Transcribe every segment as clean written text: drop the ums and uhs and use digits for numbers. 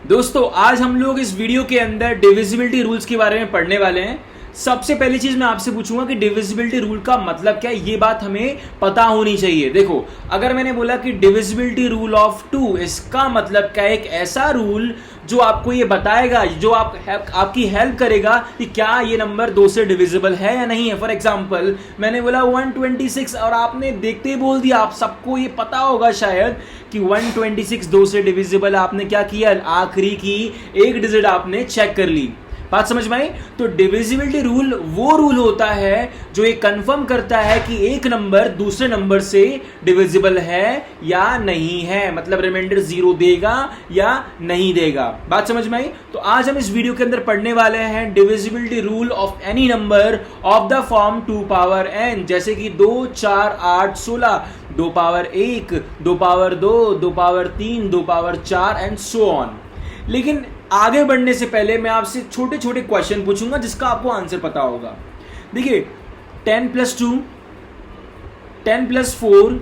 दोस्तों आज हम लोग इस वीडियो के अंदर डिविजिबिलिटी रूल्स के बारे में पढ़ने वाले हैं। सबसे पहली चीज मैं आपसे पूछूंगा कि डिविजिबिलिटी रूल का मतलब क्या है, ये बात हमें पता होनी चाहिए। देखो, अगर मैंने बोला कि डिविजिबिलिटी रूल ऑफ टू, इसका मतलब क्या है? एक ऐसा रूल जो आपको ये बताएगा, जो आपकी हेल्प करेगा कि क्या ये नंबर दो से डिविजिबल है या नहीं है। फॉर एग्जांपल मैंने बोला 126 और आपने देखते ही बोल दिया। आप सबको ये पता होगा शायद कि 126 दो से डिविजिबल। आपने क्या किया? आखिरी की एक डिजिट आपने चेक कर ली। बात समझ में आई? तो डिविजिबिलिटी रूल वो रूल होता है जो ये कंफर्म करता है कि एक नंबर दूसरे नंबर से डिविजिबल है या नहीं है, मतलब रिमाइंडर 0 देगा या नहीं देगा। बात समझ में आई? तो आज हम इस वीडियो के अंदर पढ़ने वाले हैं divisibility rule of any number of the form 2 power n, जैसे कि 2, 4, 8, 16, 2 power 1, 2 power 2, 2 power 3, 2 power 4 and so on. लेकिन आगे बढ़ने से पहले मैं आपसे छोटे छोटे क्वेश्चन पूछूंगा जिसका आपको आंसर पता होगा। देखिए, 10 plus 2, 10 plus 4,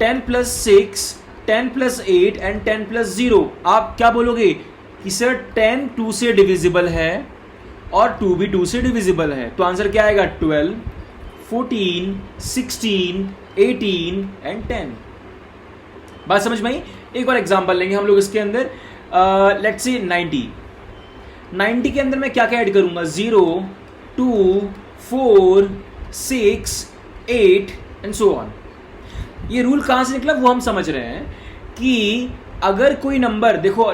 10 plus 6, 10 plus 8 and 10 plus 0। आप क्या बोलोगे कि सर 10 2 से डिविजिबल है और 2 भी 2 से डिविजिबल है, तो आंसर क्या आएगा? 12, 14, 16, 18 एंड 10। बात समझ में आई? एक और एग्जांपल लेंगे हम लोग इसके अंदर। लेट्स से 90 के अंदर मैं क्या क्या ऐड करूंगा? 0, 2, 4, 6, 8 एंड सो ऑन। ये रूल कहां से निकला वो हम समझ रहे हैं कि अगर कोई नंबर, देखो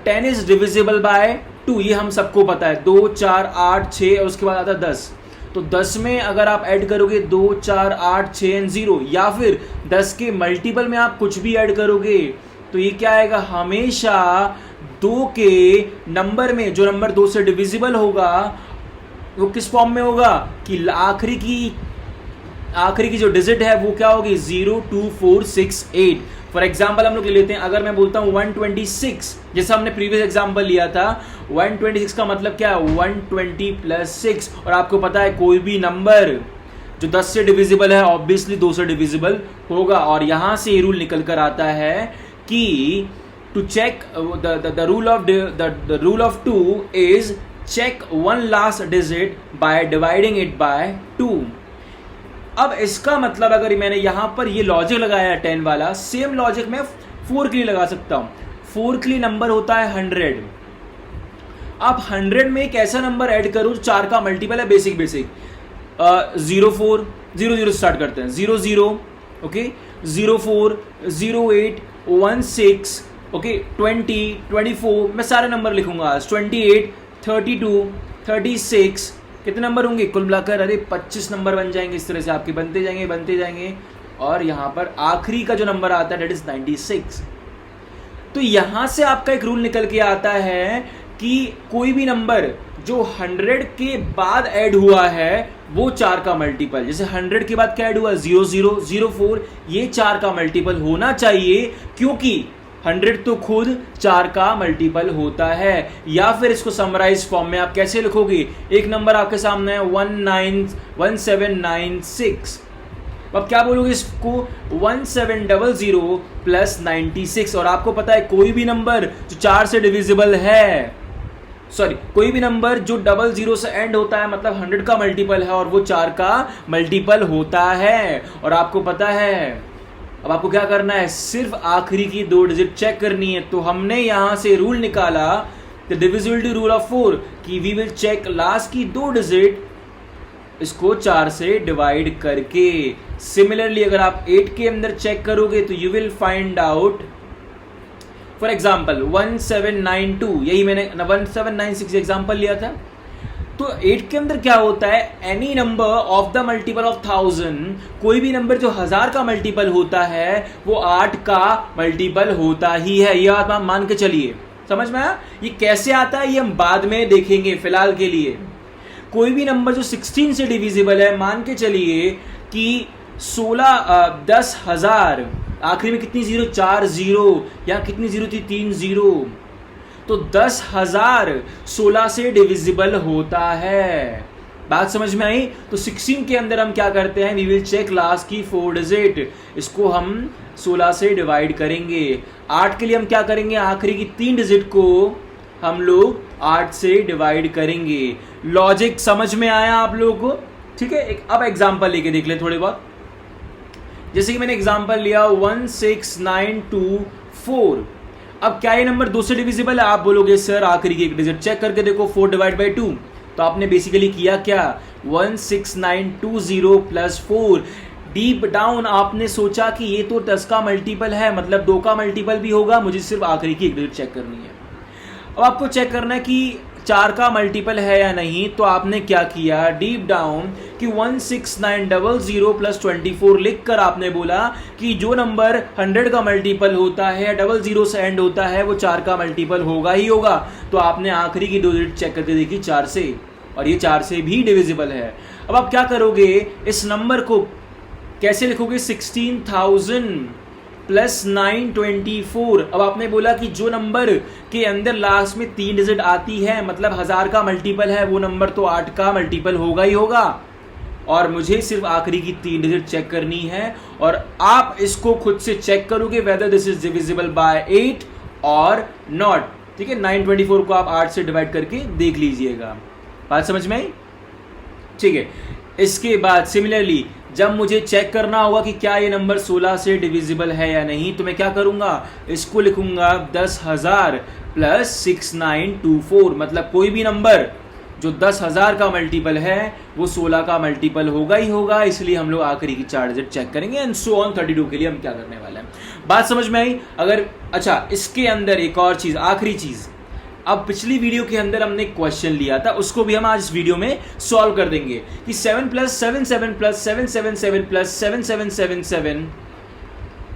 10 इज डिविजिबल बाय 2, ये हम सबको पता है। 2, 4, 8, 6 और उसके बाद आता है 10। तो 10 में अगर आप ऐड करोगे 2, 4, 8, 6 एंड 0, या फिर 10 के मल्टीपल में आप कुछ भी ऐड करोगे, तो ये क्या आएगा? हमेशा 2 के नंबर में जो नंबर 2 से डिविजिबल होगा वो किस फॉर्म में होगा कि आखिरी की जो डिजिट है वो क्या होगी? 0, 2, 4, 6, 8। फॉर एग्जाम्पल हम लोग ले लेते हैं, अगर मैं बोलता हूं 126, जैसा हमने प्रीवियस एग्जाम्पल लिया था, 126 का मतलब क्या है? 120 प्लस 6। और आपको पता है कोई भी नंबर जो 10 से डिविजिबल है ऑब्वियसली 2 से डिविजिबल होगा। और यहां से ये रूल निकल कर आता है कि to check the rule of 2 is check one last digit by dividing it by 2। अब इसका मतलब अगर मैंने यहां पर ये लॉजिक लगाया 10 वाला, सेम लॉजिक मैं 4 के लिए लगा सकता हूं। 4 के लिए नंबर होता है 100। अब 100 में एक ऐसा नंबर ऐड करूं जो 4 का मल्टीपल है। बेसिक 04, 00 स्टार्ट करते हैं, 00, ओके, 04, 08, 16, ओके, 20, 24, मैं सारे नंबर लिखूंगा आज। 28, 32, 36, कितने नंबर होंगे कुल मिलाकर? अरे 25 नंबर बन जाएंगे। इस तरह से आपके बनते जाएंगे और यहां पर आखिरी का जो नंबर आता है दैट इज 96। तो यहां से आपका एक रूल निकल के आता है कि कोई भी नंबर जो 100 के बाद ऐड हुआ है वो 4 का मल्टीपल, जैसे 100 के बाद क्या ऐड हुआ? 00, 04, ये 4 का मल्टीपल होना चाहिए, क्योंकि 100 तो खुद 4 का मल्टीपल होता है। या फिर इसको समराइज फॉर्म में आप कैसे लिखोगे? एक नंबर आपके सामने है 1796, अब क्या बोलोगे इसको? 1700 प्लस 96। और आपको पता है कोई भी नंबर जो 4 से डिविजिबल है, कोई भी नंबर जो 00 से एंड होता है मतलब 100 का मल्टीपल है और वो 4 का मल्टीपल होता है। और आपको पता है अब आपको क्या करना है? सिर्फ आखिरी की 2 डिजिट चेक करनी है। तो हमने यहां से रूल निकाला द डिविजिबिलिटी रूल ऑफ 4 कि वी विल चेक लास्ट की 2 डिजिट इसको 4 से डिवाइड करके। सिमिलरली अगर आप 8 के अंदर चेक करोगे तो you will find out, for example 1792, यही मैंने 1796 एग्जाम्पल लिया था। तो 8 के अंदर क्या होता है? Any number of the multiple of 1000, कोई भी नंबर जो 1000 का मल्टीपल होता है वो 8 का मल्टीपल होता ही है। ये बात आप मान के चलिए। समझ में आया? ये कैसे आता है ये हम बाद में देखेंगे। फिलहाल के लिए कोई भी नंबर जो 16 से डिविजिबल है, मान के चलिए कि 10,000, आखिरी में कितनी 0? 4 0, या कितनी 0 थी? 3 0। तो 10,000 16 से डिविजिबल होता है। बात समझ में आई? तो 16 के अंदर हम क्या करते हैं, वी विल चेक लास्ट की 4 डिजिट, इसको हम 16 से डिवाइड करेंगे। 8 के लिए हम क्या करेंगे, आखिरी की 3 डिजिट को हम लोग 8 से डिवाइड करेंगे। लॉजिक समझ में आया आप लोगों को? ठीक है, अब एग्जांपल लेके देख ले थोड़े बहुत। जैसे कि मैंने एग्जांपल लिया 16924। अब क्या ये नंबर 2 से डिविजिबल है? आप बोलोगे सर आखिरी की एक डिजिट चेक करके देखो, 4 डिवाइड बाई 2। तो आपने बेसिकली किया क्या, 16920 प्लस 4। डीप डाउन आपने सोचा कि ये तो 10 का मल्टीपल है, मतलब 2 का मल्टीपल भी होगा, मुझे सिर्फ आखिरी की एक डिजिट चेक करनी है। अब आपको चेक करना है कि 4 का मल्टीपल है या नहीं, तो आपने क्या किया, डीप डाउन कि 16900 प्लस 24 लिख कर आपने बोला कि जो नंबर 100 का मल्टीपल होता है, 00 से एंड होता है, वो 4 का मल्टीपल होगा ही होगा। तो आपने आखिरी की 2 डिजिट चेक करके देखी 4 से, और ये 4 से भी डिविजिबल है। अब आप क्या करोगे, इस नंबर को कैसे लिखोगे, 16,000 प्लस 924। अब आपने बोला कि जो नंबर के अंदर लास्ट में 3 डिजिट आती है, मतलब 1000 का मल्टीपल है, वो नंबर तो 8 का मल्टीपल होगा ही होगा, और मुझे सिर्फ आखिरी की 3 डिजिट चेक करनी है। और आप इसको खुद से चेक करोगे whether this is divisible by 8 और नॉट। ठीक है, 924 को आप 8 से डिवाइड करके देख लीजिएगा। बात समझ में आई? ठीक है, इसके बाद सिमिलरली जब मुझे चेक करना होगा कि क्या ये नंबर 16 से डिविजिबल है या नहीं, तो मैं क्या करूंगा, इसको लिखूंगा 10,000 प्लस 6924। मतलब कोई भी नंबर जो 10,000 का मल्टीपल है वो 16 का मल्टीपल होगा ही होगा, इसलिए हम लोग आखिरी की 4 डिजिट चेक करेंगे। एंड सो ऑन 32 के लिए हम क्या करने वाले हैं, बात समझ में आई? अगर अच्छा, इसके अंदर एक और चीज, आखिरी चीज, अब पिछली वीडियो के अंदर हमने क्वेश्चन लिया था, उसको भी हम आज इस वीडियो में सॉल्व कर देंगे कि 7 plus 77 plus 777 plus 7777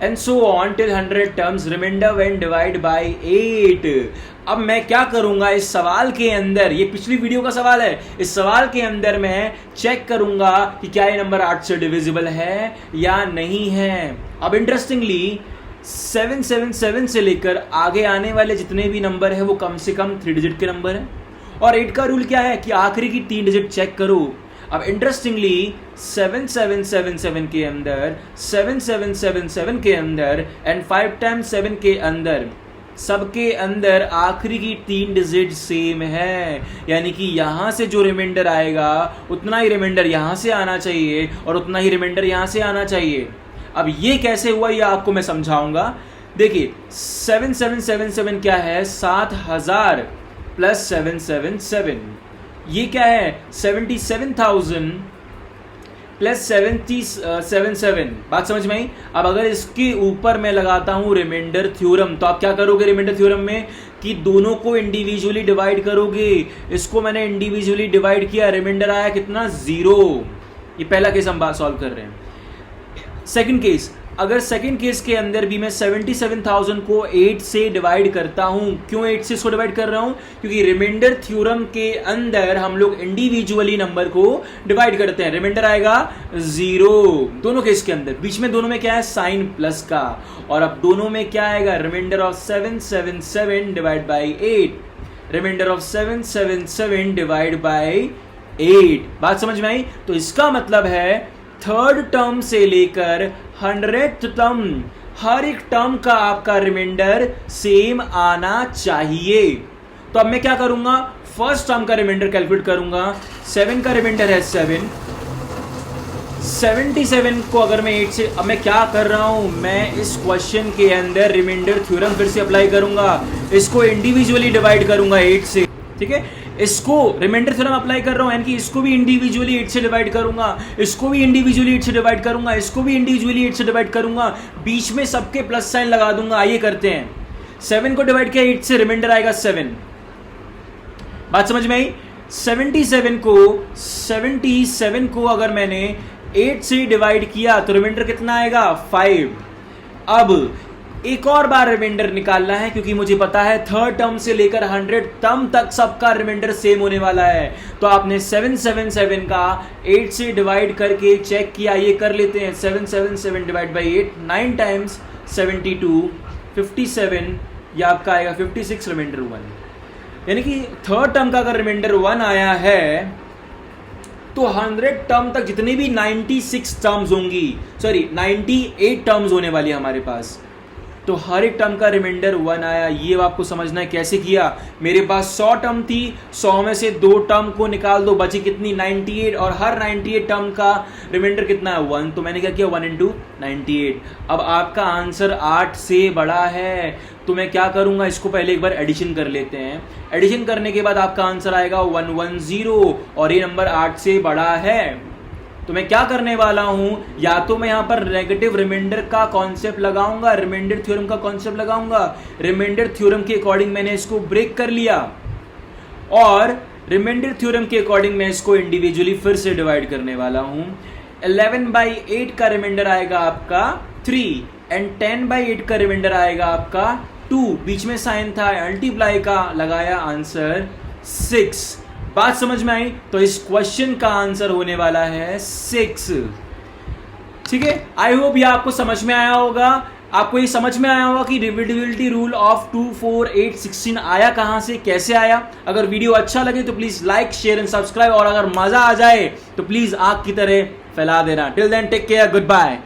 and so on till 100 terms remainder when divide by 8। अब मैं क्या करूंगा इस सवाल के अंदर, ये पिछली वीडियो का सवाल है, इस सवाल के अंदर मैं चेक करूंगा कि क्या ये नंबर 8 से डिविजिबल है या नहीं है। अब इंटरेस्टिंगली 777 से लेकर आगे आने वाले जितने भी नंबर है वो कम से कम 3 डिजिट के नंबर है, और 8 का रूल क्या है कि आखिरी की 3 डिजिट चेक करो। अब इंटरेस्टिंगली 7777 के अंदर, 7777 के अंदर एंड 5 टाइम्स 7 के अंदर, सबके अंदर आखिरी की 3 डिजिट सेम है, यानी कि यहां से जो रिमाइंडर आएगा उतना ही रिमाइंडर यहां से आना चाहिए और उतना ही रिमाइंडर यहां से आना चाहिए। अब ये कैसे हुआ ये आपको मैं समझाऊंगा। देखिए 7777 क्या है, 7000 प्लस 777, ये क्या है 77,000 प्लस 777। बात समझ में आई? अब अगर इसके ऊपर मैं लगाता हूं रिमाइंडर थ्योरम, तो आप क्या करोगे रिमाइंडर थ्योरम में कि दोनों को इंडिविजुअली डिवाइड करोगे। इसको मैंने इंडिविजुअली डिवाइड किया, रिमाइंडर आया कितना, 0। ये पहला केस हम बात सॉल्व कर रहे हैं। सेकंड केस, अगर सेकंड केस के अंदर भी मैं 77,000 को 8 से डिवाइड करता हूं, क्यों 8 से इसको डिवाइड कर रहा हूं, क्योंकि रिमाइंडर थ्योरम के अंदर हम लोग इंडिविजुअली नंबर को डिवाइड करते हैं, रिमाइंडर आएगा 0 दोनों केस के अंदर। बीच में दोनों में क्या है, साइन प्लस का, और अब दोनों में क्या आएगा, remainder of 777 divide by 8, remainder of 777 divide by 8। बात समझ में आई? तो इसका मतलब है थर्ड टर्म से लेकर 100th टर्म, हर एक टर्म का आपका रिमाइंडर सेम आना चाहिए। तो अब मैं क्या करूंगा, फर्स्ट टर्म का रिमाइंडर कैलकुलेट करूंगा। 7 का रिमाइंडर है 7, 77 को अगर मैं 8 से, अब मैं क्या कर रहा हूं, मैं इस क्वेश्चन के अंदर रिमाइंडर थ्योरम फिर से अप्लाई करूंगा, इसको इंडिविजुअली डिवाइड करूंगा 8 से। ठीक है, इसको रिमाइंडर थ्योरम अप्लाई कर रहा हूं, यानी कि इसको भी इंडिविजुअली 8 से डिवाइड करूंगा, इसको भी इंडिविजुअली 8 से डिवाइड करूंगा, इसको भी इंडिविजुअली 8 से डिवाइड करूंगा, बीच में सबके प्लस साइन लगा दूंगा। आइए करते हैं, 7 को डिवाइड किया 8 से, रिमाइंडर आएगा 7। बात समझ में आई? 77 को अगर मैंने 8 से डिवाइड किया तो रिमाइंडर कितना आएगा, 5। अब एक और बार रिमाइंडर निकालना है, क्योंकि मुझे पता है थर्ड टर्म से लेकर 100 टर्म तक सबका रिमाइंडर सेम होने वाला है। तो आपने 777 का 8 से डिवाइड करके चेक किया, ये कर लेते हैं, 777 डिवाइड बाई 8, 9 टाइम्स 72, 57, या आपका आएगा 56, रिमाइंडर 1। यानी कि थर्ड टर्म का अगर रिमाइंडर 1 आया है तो 100 टर्म तक जितनी भी 96 टर्म्स होंगी, सॉरी 98 टर्म्स होने वाली है हमारे पास, तो हर एक टर्म का रिमाइंडर 1 आया। ये आपको समझना है कैसे किया। मेरे पास 100 टर्म थी, 100 में से 2 टर्म को निकाल दो, बची कितनी 98, और हर 98 टर्म का रिमाइंडर कितना है 1, तो मैंने क्या किया 1 इंटू 98। अब आपका आंसर 8 से बड़ा है, तो मैं क्या करूंगा, इसको पहले एक बार एडिशन कर लेते हैं। एडिशन करने के बाद आपका आंसर आएगा 110, और ये नंबर 8 से बड़ा है। तो मैं क्या करने वाला हूं, या तो मैं यहां पर नेगेटिव रिमाइंडर का कॉन्सेप्ट लगाऊंगा, रिमाइंडर थ्योरम का कॉन्सेप्ट लगाऊंगा। रिमाइंडर थ्योरम के अकॉर्डिंग मैंने इसको ब्रेक कर लिया, और रिमाइंडर थ्योरम के अकॉर्डिंग मैं इसको इंडिविजुअली फिर से डिवाइड करने वाला हूं। 11/8 का रिमाइंडर आएगा आपका 3, एंड 10/8 का रिमाइंडर आएगा आपका 2, बीच में साइन था मल्टीप्लाई का, लगाया आंसर 6। बात समझ में आई? तो इस क्वेश्चन का आंसर होने वाला है 6। ठीक है, आई होप ये आपको समझ में आया होगा। आपको ये समझ में आया होगा कि डिविजिबिलिटी रूल ऑफ 2, 4, 8, 16 आया कहां से, कैसे आया। अगर वीडियो अच्छा लगे तो please like, share and subscribe, और अगर मजा आ जाए तो प्लीज आग की तरह फैला देना। Till then take care, good bye.